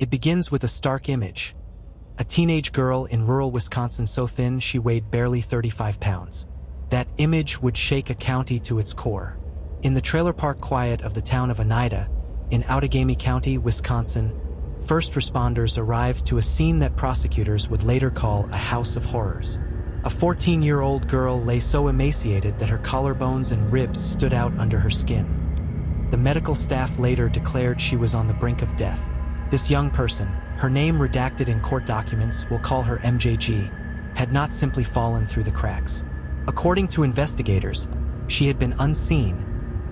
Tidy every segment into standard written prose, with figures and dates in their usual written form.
It begins with a stark image. A teenage girl in rural Wisconsin so thin she weighed barely 35 pounds. That image would shake a county to its core. In the trailer park quiet of the town of Oneida, in Outagamie County, Wisconsin, first responders arrived to a scene that prosecutors would later call a house of horrors. A 14-year-old girl lay so emaciated that her collarbones and ribs stood out under her skin. The medical staff later declared she was on the brink of death. This young person, her name redacted in court documents, we'll call her MJG, had not simply fallen through the cracks. According to investigators, she had been unseen,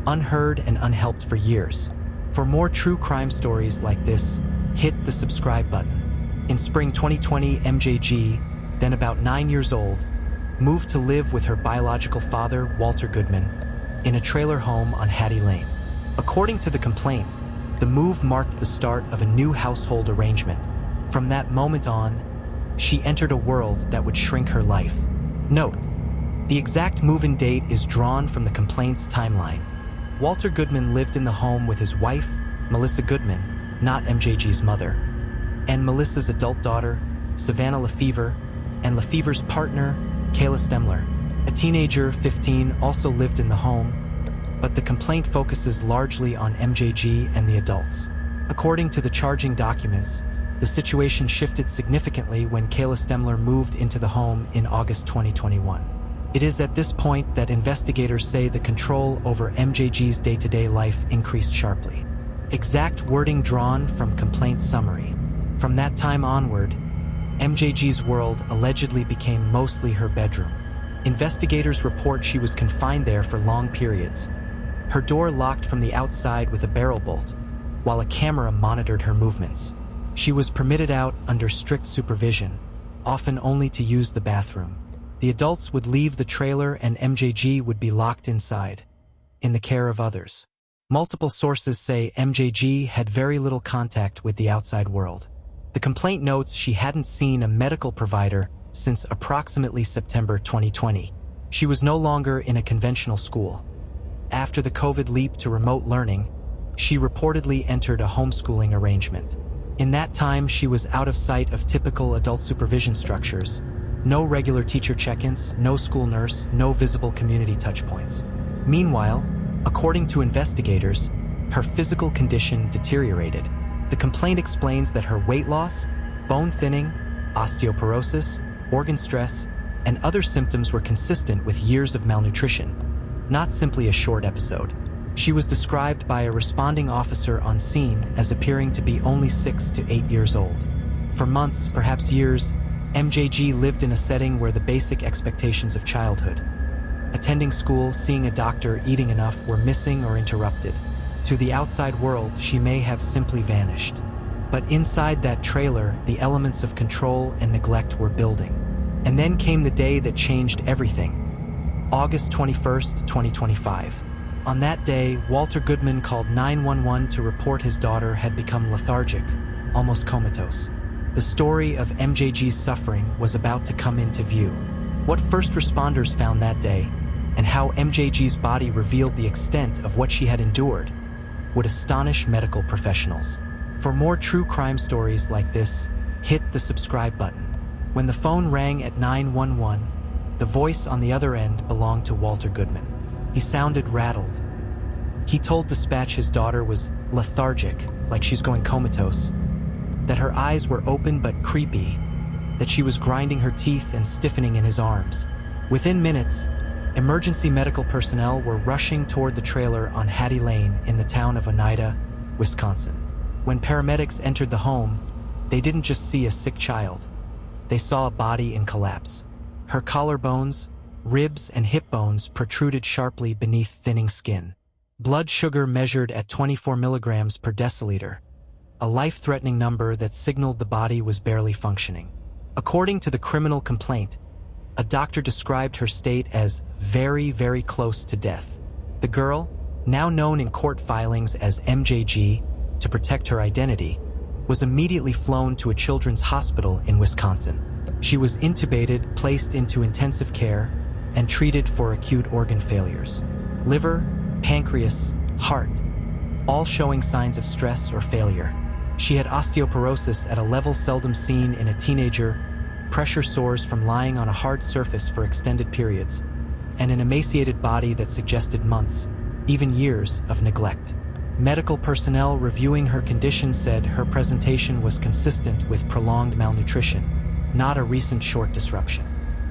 unheard, and unhelped for years. For more true crime stories like this, hit the subscribe button. In spring 2020, MJG, then about 9 years old, moved to live with her biological father, Walter Goodman, in a trailer home on Hattie Lane. According to the complaint, the move marked the start of a new household arrangement. From that moment on, she entered a world that would shrink her life. Note, the exact move-in date is drawn from the complaint's timeline. Walter Goodman lived in the home with his wife, Melissa Goodman, not MJG's mother, and Melissa's adult daughter, Savannah Lefevre, and Lefevre's partner, Kayla Stemler. A teenager, 15, also lived in the home, but the complaint focuses largely on MJG and the adults. According to the charging documents, the situation shifted significantly when Kayla Stemler moved into the home in August 2021. It is at this point that investigators say the control over MJG's day-to-day life increased sharply. Exact wording drawn from complaint summary. From that time onward, MJG's world allegedly became mostly her bedroom. Investigators report she was confined there for long periods, her door locked from the outside with a barrel bolt, while a camera monitored her movements. She was permitted out under strict supervision, often only to use the bathroom. The adults would leave the trailer and MJG would be locked inside, in the care of others. Multiple sources say MJG had very little contact with the outside world. The complaint notes she hadn't seen a medical provider since approximately September 2020. She was no longer in a conventional school. After the COVID leap to remote learning, she reportedly entered a homeschooling arrangement. In that time, she was out of sight of typical adult supervision structures. No regular teacher check-ins, no school nurse, no visible community touchpoints. Meanwhile, according to investigators, her physical condition deteriorated. The complaint explains that her weight loss, bone thinning, osteoporosis, organ stress, and other symptoms were consistent with years of malnutrition, not simply a short episode. She was described by a responding officer on scene as appearing to be only 6 to 8 years old. For months, perhaps years, MJG lived in a setting where the basic expectations of childhood, attending school, seeing a doctor, eating enough, were missing or interrupted. To the outside world, she may have simply vanished. But inside that trailer, the elements of control and neglect were building. And then came the day that changed everything. August 21st, 2025. On that day, Walter Goodman called 911 to report his daughter had become lethargic, almost comatose. The story of MJG's suffering was about to come into view. What first responders found that day, and how MJG's body revealed the extent of what she had endured, would astonish medical professionals. For more true crime stories like this, hit the subscribe button. When the phone rang at 911, the voice on the other end belonged to Walter Goodman. He sounded rattled. He told dispatch his daughter was lethargic, like she's going comatose, that her eyes were open but creepy, that she was grinding her teeth and stiffening in his arms. Within minutes, emergency medical personnel were rushing toward the trailer on Hattie Lane in the town of Oneida, Wisconsin. When paramedics entered the home, they didn't just see a sick child. They saw a body in collapse. Her collarbones, ribs, and hip bones protruded sharply beneath thinning skin. Blood sugar measured at 24 milligrams per deciliter, a life-threatening number that signaled the body was barely functioning. According to the criminal complaint, a doctor described her state as very, very close to death. The girl, now known in court filings as MJG to protect her identity, was immediately flown to a children's hospital in Wisconsin. She was intubated, placed into intensive care, and treated for acute organ failures. Liver, pancreas, heart, all showing signs of stress or failure. She had osteoporosis at a level seldom seen in a teenager, pressure sores from lying on a hard surface for extended periods, and an emaciated body that suggested months, even years, of neglect. Medical personnel reviewing her condition said her presentation was consistent with prolonged malnutrition, not a recent short disruption.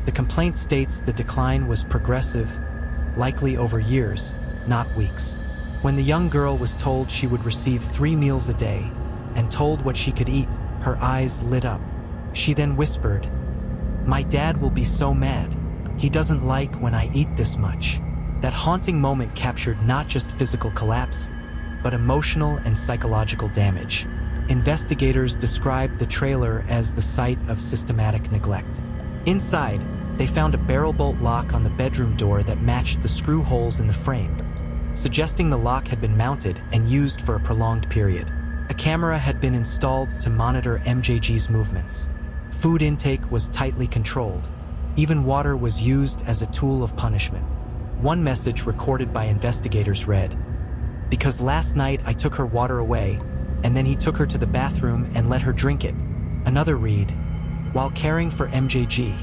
The complaint states the decline was progressive, likely over years, not weeks. When the young girl was told she would receive 3 meals a day and told what she could eat, her eyes lit up. She then whispered, "My dad will be so mad. He doesn't like when I eat this much." That haunting moment captured not just physical collapse, but emotional and psychological damage. Investigators described the trailer as the site of systematic neglect. Inside, they found a barrel bolt lock on the bedroom door that matched the screw holes in the frame, suggesting the lock had been mounted and used for a prolonged period. A camera had been installed to monitor MJG's movements. Food intake was tightly controlled. Even water was used as a tool of punishment. One message recorded by investigators read, "Because last night I took her water away, and then he took her to the bathroom and let her drink it." Another read, "While caring for MJG,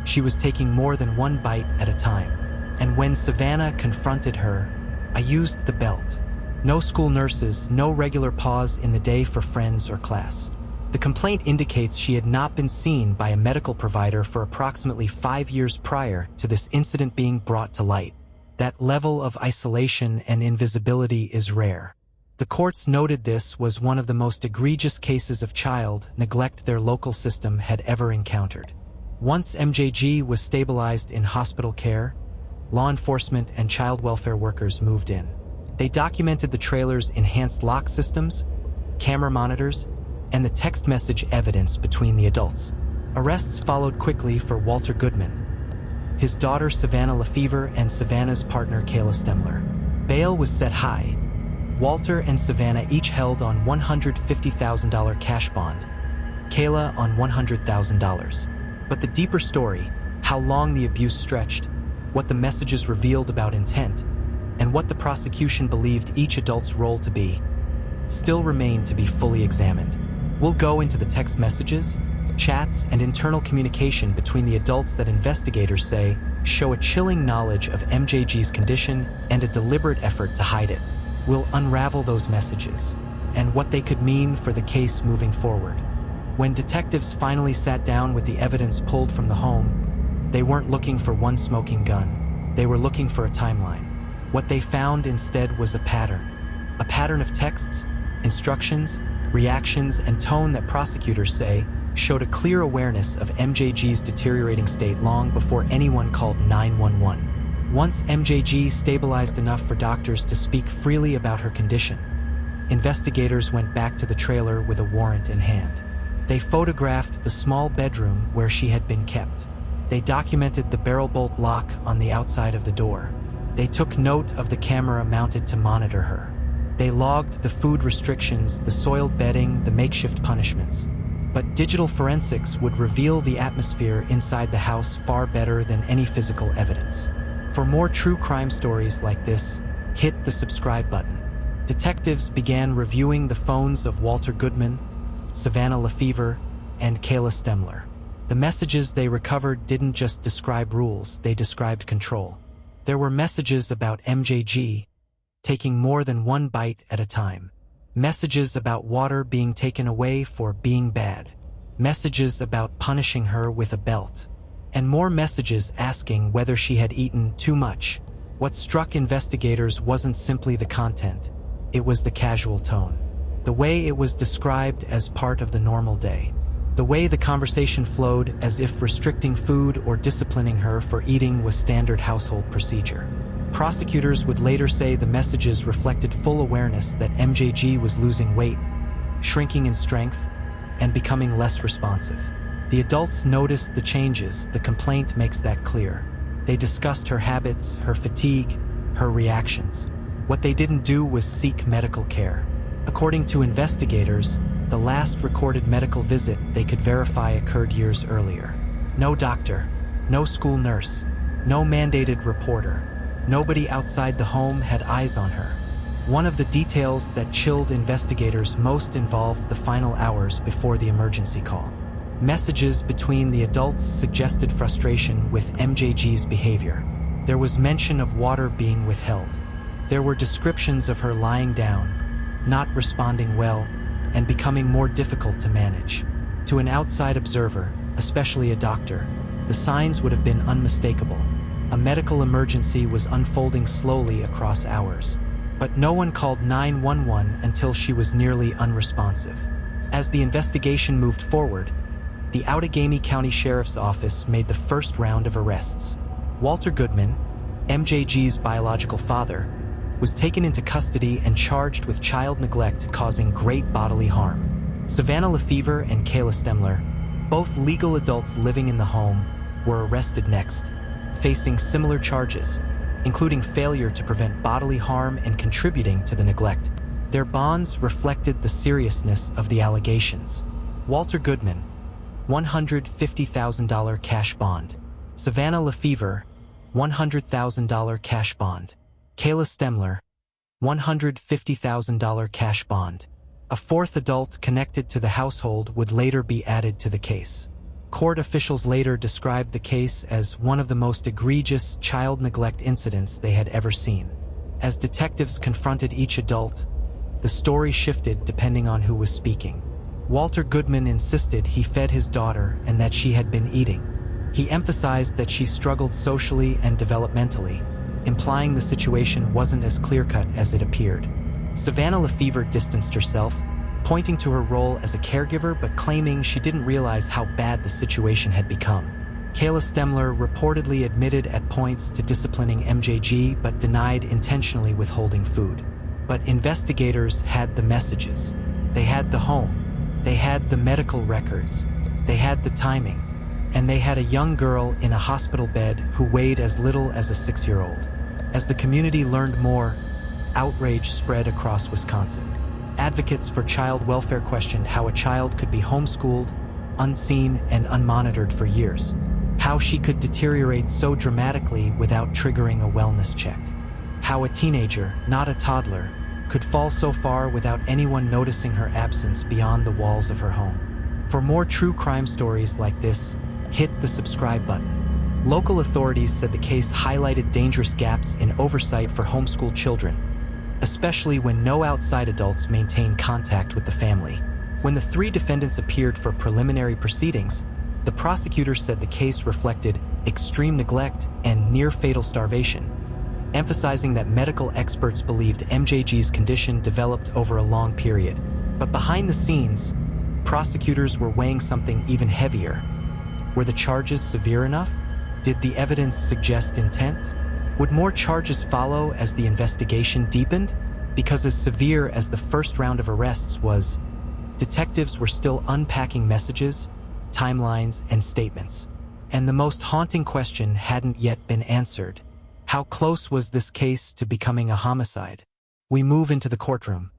she was taking more than one bite at a time. And when Savannah confronted her, I used the belt. No school nurses, no regular pause in the day for friends or class." The complaint indicates she had not been seen by a medical provider for approximately 5 years prior to this incident being brought to light. That level of isolation and invisibility is rare. The courts noted this was one of the most egregious cases of child neglect their local system had ever encountered. Once MJG was stabilized in hospital care, law enforcement and child welfare workers moved in. They documented the trailer's enhanced lock systems, camera monitors, and the text message evidence between the adults. Arrests followed quickly for Walter Goodman, his daughter Savannah Lefevre, and Savannah's partner Kayla Stemler. Bail was set high. Walter and Savannah each held on $150,000 cash bond, Kayla on $100,000. But the deeper story, how long the abuse stretched, what the messages revealed about intent, and what the prosecution believed each adult's role to be, still remain to be fully examined. We'll go into the text messages, chats, and internal communication between the adults that investigators say show a chilling knowledge of MJG's condition and a deliberate effort to hide it. We'll unravel those messages and what they could mean for the case moving forward. When detectives finally sat down with the evidence pulled from the home, they weren't looking for one smoking gun. They were looking for a timeline. What they found instead was a pattern of texts, instructions, reactions, and tone that prosecutors say showed a clear awareness of MJG's deteriorating state long before anyone called 911. Once MJG stabilized enough for doctors to speak freely about her condition, investigators went back to the trailer with a warrant in hand. They photographed the small bedroom where she had been kept. They documented the barrel bolt lock on the outside of the door. They took note of the camera mounted to monitor her. They logged the food restrictions, the soiled bedding, the makeshift punishments. But digital forensics would reveal the atmosphere inside the house far better than any physical evidence. For more true crime stories like this, hit the subscribe button. Detectives began reviewing the phones of Walter Goodman, Savannah Lefevre, and Kayla Stemler. The messages they recovered didn't just describe rules, they described control. There were messages about MJG taking more than one bite at a time. Messages about water being taken away for being bad. Messages about punishing her with a belt. And more messages asking whether she had eaten too much. What struck investigators wasn't simply the content, it was the casual tone. The way it was described as part of the normal day. The way the conversation flowed as if restricting food or disciplining her for eating was standard household procedure. Prosecutors would later say the messages reflected full awareness that MJG was losing weight, shrinking in strength, and becoming less responsive. The adults noticed the changes, the complaint makes that clear. They discussed her habits, her fatigue, her reactions. What they didn't do was seek medical care. According to investigators, the last recorded medical visit they could verify occurred years earlier. No doctor, no school nurse, no mandated reporter. Nobody outside the home had eyes on her. One of the details that chilled investigators most involved the final hours before the emergency call. Messages between the adults suggested frustration with MJG's behavior. There was mention of water being withheld. There were descriptions of her lying down, not responding well, and becoming more difficult to manage. To an outside observer, especially a doctor, the signs would have been unmistakable. A medical emergency was unfolding slowly across hours. But no one called 911 until she was nearly unresponsive. As the investigation moved forward, the Outagamie County Sheriff's Office made the first round of arrests. Walter Goodman, MJG's biological father, was taken into custody and charged with child neglect causing great bodily harm. Savannah Lefevre and Kayla Stemler, both legal adults living in the home, were arrested next, facing similar charges, including failure to prevent bodily harm and contributing to the neglect. Their bonds reflected the seriousness of the allegations. Walter Goodman, $150,000 cash bond. Savannah Lefevre, $100,000 cash bond. Kayla Stemler, $150,000 cash bond. A fourth adult connected to the household would later be added to the case. Court officials later described the case as one of the most egregious child neglect incidents they had ever seen. As detectives confronted each adult, the story shifted depending on who was speaking. Walter Goodman insisted he fed his daughter and that she had been eating. He emphasized that she struggled socially and developmentally, implying the situation wasn't as clear-cut as it appeared. Savannah Lefevre distanced herself, pointing to her role as a caregiver but claiming she didn't realize how bad the situation had become. Kayla Stemler reportedly admitted at points to disciplining MJG but denied intentionally withholding food. But investigators had the messages. They had the home. They had the medical records. They had the timing. And they had a young girl in a hospital bed who weighed as little as a 6-year-old. As the community learned more, outrage spread across Wisconsin. Advocates for child welfare questioned how a child could be homeschooled, unseen, and unmonitored for years. How she could deteriorate so dramatically without triggering a wellness check. How a teenager, not a toddler, could fall so far without anyone noticing her absence beyond the walls of her home. For more true crime stories like this, hit the subscribe button. Local authorities said the case highlighted dangerous gaps in oversight for homeschooled children, especially when no outside adults maintain contact with the family. When the 3 defendants appeared for preliminary proceedings, the prosecutor said the case reflected extreme neglect and near-fatal starvation, emphasizing that medical experts believed MJG's condition developed over a long period. But behind the scenes, prosecutors were weighing something even heavier. Were the charges severe enough? Did the evidence suggest intent? Would more charges follow as the investigation deepened? Because as severe as the first round of arrests was, detectives were still unpacking messages, timelines, and statements. And the most haunting question hadn't yet been answered. How close was this case to becoming a homicide? We move into the courtroom.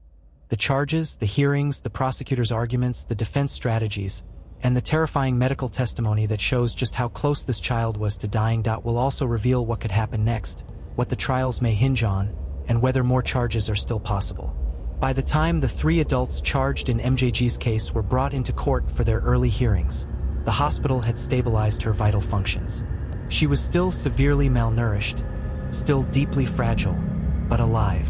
The charges, the hearings, the prosecutor's arguments, the defense strategies, and the terrifying medical testimony that shows just how close this child was to dying will also reveal what could happen next, what the trials may hinge on, and whether more charges are still possible. By the time the 3 adults charged in MJG's case were brought into court for their early hearings, the hospital had stabilized her vital functions. She was still severely malnourished, still deeply fragile, but alive.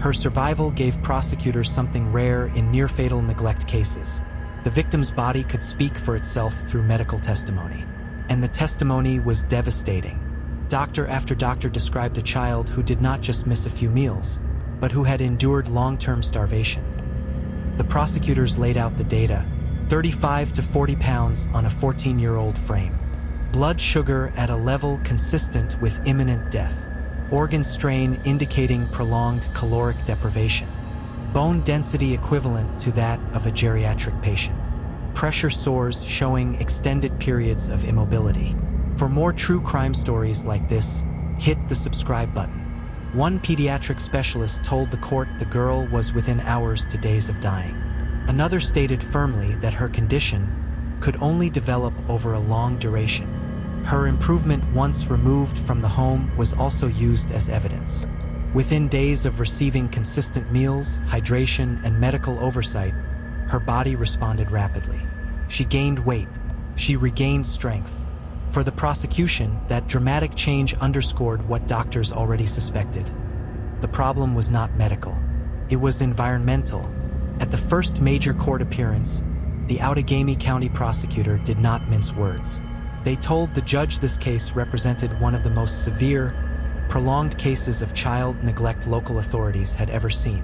Her survival gave prosecutors something rare in near-fatal neglect cases. The victim's body could speak for itself through medical testimony. And the testimony was devastating. Doctor after doctor described a child who did not just miss a few meals, but who had endured long-term starvation. The prosecutors laid out the data: 35 to 40 pounds on a 14-year-old frame. Blood sugar at a level consistent with imminent death. Organ strain indicating prolonged caloric deprivation. Bone density equivalent to that of a geriatric patient. Pressure sores showing extended periods of immobility. For more true crime stories like this, hit the subscribe button. One pediatric specialist told the court the girl was within hours to days of dying. Another stated firmly that her condition could only develop over a long duration. Her improvement once removed from the home was also used as evidence. Within days of receiving consistent meals, hydration, and medical oversight, her body responded rapidly. She gained weight. She regained strength. For the prosecution, that dramatic change underscored what doctors already suspected. The problem was not medical. It was environmental. At the first major court appearance, the Outagamie County prosecutor did not mince words. They told the judge this case represented one of the most severe, prolonged cases of child neglect local authorities had ever seen.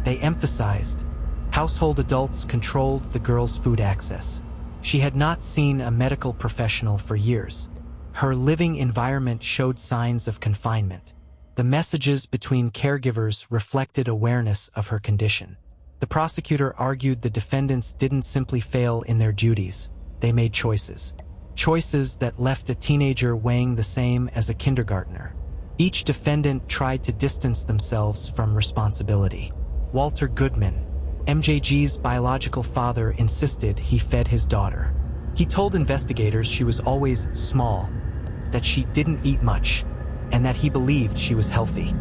They emphasized, household adults controlled the girl's food access. She had not seen a medical professional for years. Her living environment showed signs of confinement. The messages between caregivers reflected awareness of her condition. The prosecutor argued the defendants didn't simply fail in their duties, they made choices. Choices that left a teenager weighing the same as a kindergartner. Each defendant tried to distance themselves from responsibility. Walter Goodman, MJG's biological father, insisted he fed his daughter. He told investigators she was always small, that she didn't eat much, and that he believed she was healthy.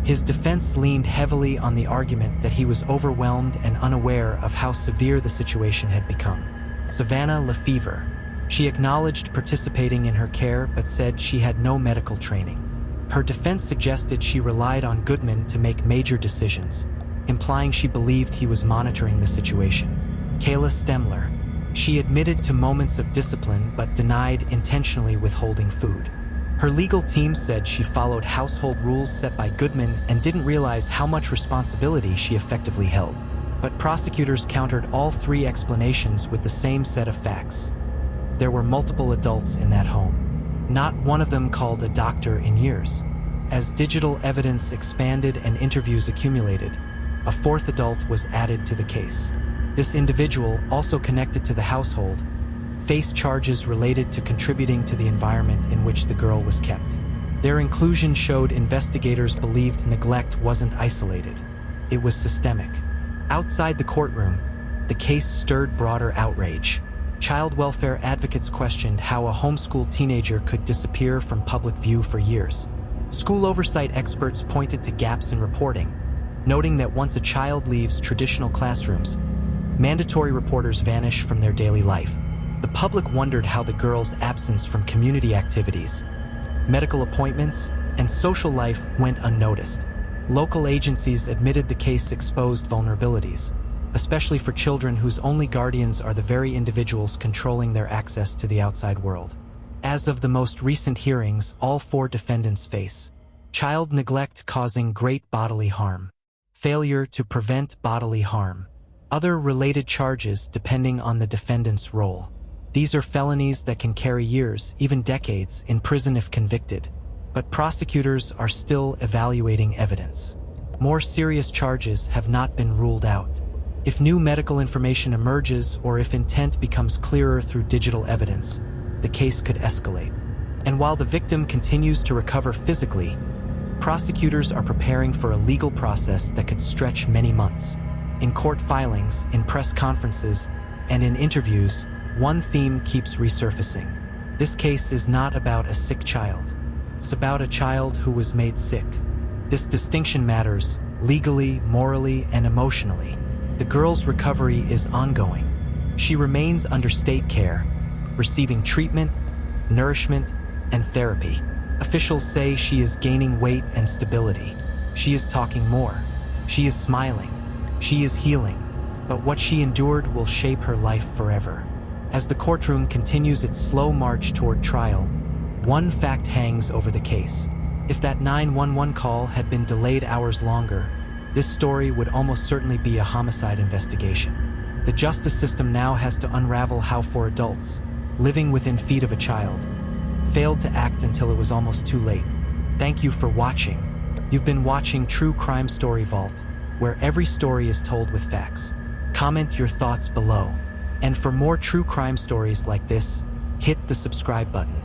His defense leaned heavily on the argument that he was overwhelmed and unaware of how severe the situation had become. Savannah Lefevre. She acknowledged participating in her care but said she had no medical training. Her defense suggested she relied on Goodman to make major decisions, implying she believed he was monitoring the situation. Kayla Stemler. She admitted to moments of discipline but denied intentionally withholding food. Her legal team said she followed household rules set by Goodman and didn't realize how much responsibility she effectively held. But prosecutors countered all three explanations with the same set of facts. There were multiple adults in that home. Not one of them called a doctor in years. As digital evidence expanded and interviews accumulated, a fourth adult was added to the case. This individual, also connected to the household, faced charges related to contributing to the environment in which the girl was kept. Their inclusion showed investigators believed neglect wasn't isolated. It was systemic. Outside the courtroom, the case stirred broader outrage. Child welfare advocates questioned how a homeschooled teenager could disappear from public view for years. School oversight experts pointed to gaps in reporting, noting that once a child leaves traditional classrooms, mandatory reporters vanish from their daily life. The public wondered how the girl's absence from community activities, medical appointments, and social life went unnoticed. Local agencies admitted the case exposed vulnerabilities, especially for children whose only guardians are the very individuals controlling their access to the outside world. As of the most recent hearings, all four defendants face child neglect causing great bodily harm, failure to prevent bodily harm, other related charges depending on the defendant's role. These are felonies that can carry years, even decades, in prison if convicted, but prosecutors are still evaluating evidence. More serious charges have not been ruled out. If new medical information emerges or if intent becomes clearer through digital evidence, the case could escalate. And while the victim continues to recover physically, prosecutors are preparing for a legal process that could stretch many months. In court filings, in press conferences, and in interviews, one theme keeps resurfacing. This case is not about a sick child. It's about a child who was made sick. This distinction matters, legally, morally, and emotionally. The girl's recovery is ongoing. She remains under state care, receiving treatment, nourishment, and therapy. Officials say she is gaining weight and stability. She is talking more. She is smiling. She is healing. But what she endured will shape her life forever. As the courtroom continues its slow march toward trial, one fact hangs over the case. If that 911 call had been delayed hours longer, this story would almost certainly be a homicide investigation. The justice system now has to unravel how four adults, living within feet of a child, failed to act until it was almost too late. Thank you for watching. You've been watching True Crime Story Vault, where every story is told with facts. Comment your thoughts below. And for more true crime stories like this, hit the subscribe button.